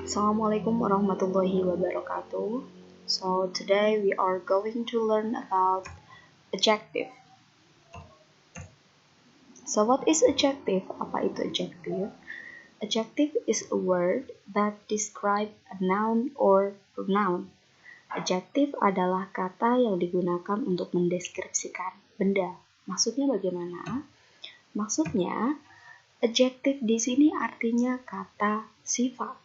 Assalamualaikum warahmatullahi wabarakatuh. So today we are going to learn about adjective. So what is adjective? Apa itu adjective? Adjective is a word that describe a noun or pronoun. Adjective adalah kata yang digunakan untuk mendeskripsikan benda. Maksudnya bagaimana? Maksudnya, adjective di sini artinya kata sifat.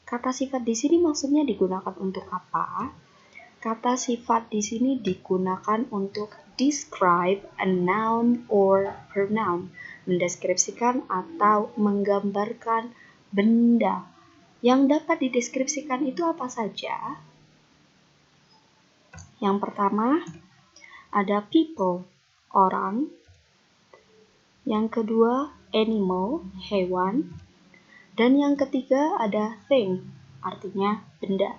Kata sifat di sini maksudnya digunakan untuk apa? Kata sifat di sini digunakan untuk describe a noun or pronoun, mendeskripsikan atau menggambarkan benda. Yang dapat dideskripsikan itu apa saja? Yang pertama, ada people, orang. Yang kedua, animal, hewan. Dan yang ketiga ada thing, artinya benda.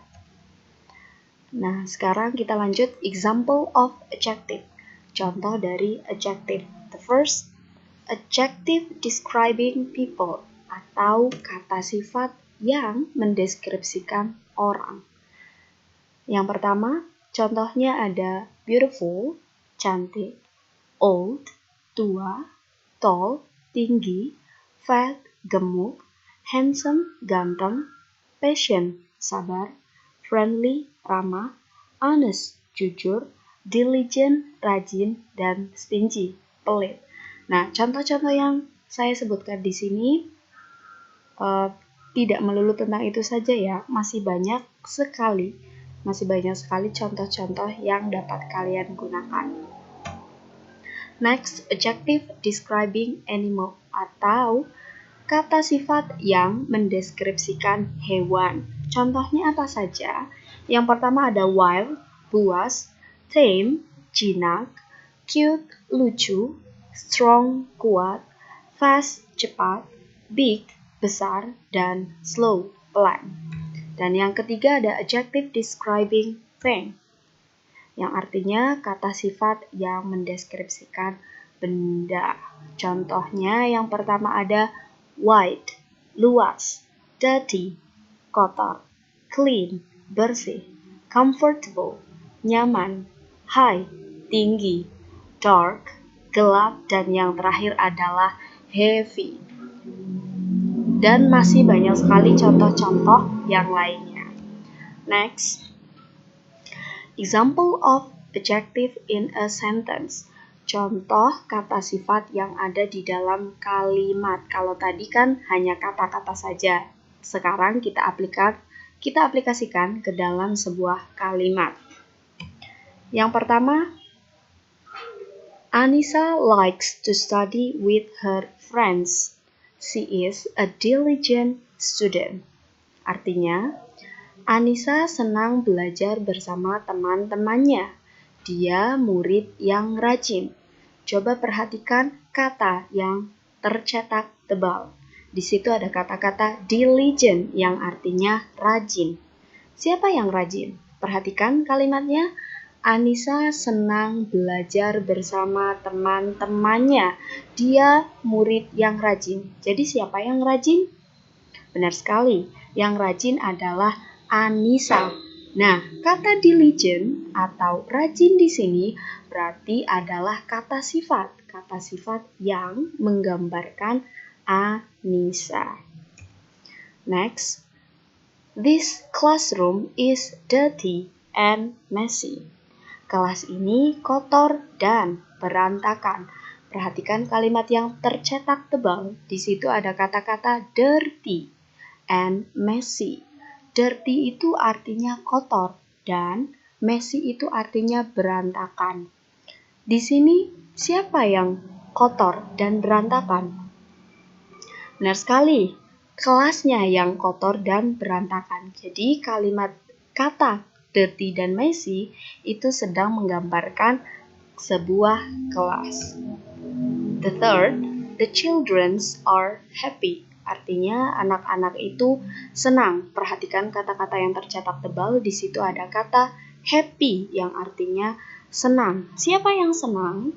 Nah, sekarang kita lanjut example of adjective. Contoh dari adjective. The first, adjective describing people atau kata sifat yang mendeskripsikan orang. Yang pertama, contohnya ada beautiful, cantik, old, tua, tall, tinggi, fat, gemuk, handsome, ganteng, patient, sabar, friendly, ramah, honest, jujur, diligent, rajin, dan stingy, pelit. Nah, contoh-contoh yang saya sebutkan di sini tidak melulu tentang itu saja ya, masih banyak sekali contoh-contoh yang dapat kalian gunakan. Next, adjective describing animal atau kata sifat yang mendeskripsikan hewan. Contohnya apa saja? Yang pertama ada wild, buas, tame, jinak, cute, lucu, strong, kuat, fast, cepat, big, besar, dan slow, pelan. Dan yang ketiga ada adjective describing thing, yang artinya kata sifat yang mendeskripsikan benda. Contohnya yang pertama ada wide, luas, dirty, kotor, clean, bersih, comfortable, nyaman, high, tinggi, dark, gelap, dan yang terakhir adalah heavy. Dan masih banyak sekali contoh-contoh yang lainnya. Next, example of adjective in a sentence. Contoh kata sifat yang ada di dalam kalimat. Kalau tadi kan hanya kata-kata saja. Sekarang kita aplikasikan ke dalam sebuah kalimat. Yang pertama, Anissa likes to study with her friends. She is a diligent student. Artinya, Anissa senang belajar bersama teman-temannya. Dia murid yang rajin. Coba perhatikan kata yang tercetak tebal. Di situ ada kata-kata diligent yang artinya rajin. Siapa yang rajin? Perhatikan kalimatnya. Anissa senang belajar bersama teman-temannya. Dia murid yang rajin. Jadi siapa yang rajin? Benar sekali. Yang rajin adalah Anissa. Nah, kata diligent atau rajin di sini berarti adalah kata sifat yang menggambarkan Anissa. Next, this classroom is dirty and messy. Kelas ini kotor dan berantakan. Perhatikan kalimat yang tercetak tebal. Di situ ada kata-kata dirty and messy. Dirty itu artinya kotor dan messy itu artinya berantakan. Di sini siapa yang kotor dan berantakan? Benar sekali, kelasnya yang kotor dan berantakan. Jadi kalimat kata dirty dan messy itu sedang menggambarkan sebuah kelas. The third, the children are happy. Artinya anak-anak itu senang. Perhatikan kata-kata yang tercetak tebal. Di situ ada kata happy yang artinya senang. Siapa yang senang?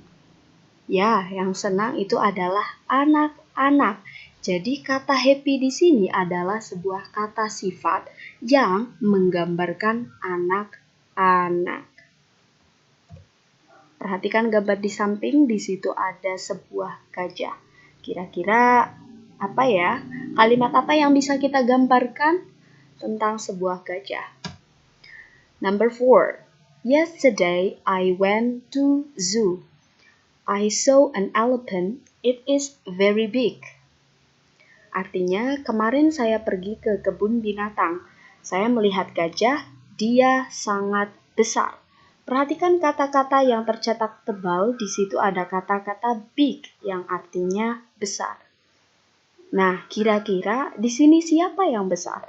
Ya, yang senang itu adalah anak-anak. Jadi kata happy di sini adalah sebuah kata sifat yang menggambarkan anak-anak. Perhatikan gambar di samping, di situ ada sebuah gajah. Kira-kira apa ya? Kalimat apa yang bisa kita gambarkan tentang sebuah gajah? Number 4. Yesterday I went to zoo. I saw an elephant. It is very big. Artinya, kemarin saya pergi ke kebun binatang. Saya melihat gajah, dia sangat besar. Perhatikan kata-kata yang tercetak tebal, di situ ada kata-kata big yang artinya besar. Nah, kira-kira di sini siapa yang besar?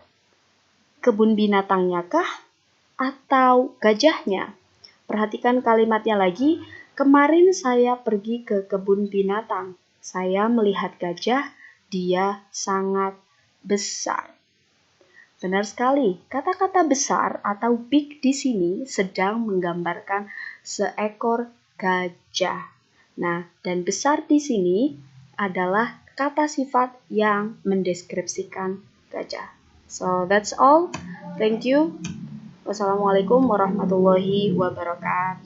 Kebun binatangnya kah? Atau gajahnya? Perhatikan kalimatnya lagi, kemarin saya pergi ke kebun binatang. Saya melihat gajah, dia sangat besar. Benar sekali, kata-kata besar atau big di sini sedang menggambarkan seekor gajah. Nah, dan besar di sini adalah kata sifat yang mendeskripsikan gajah. So, that's all. Thank you. Wassalamualaikum warahmatullahi wabarakatuh.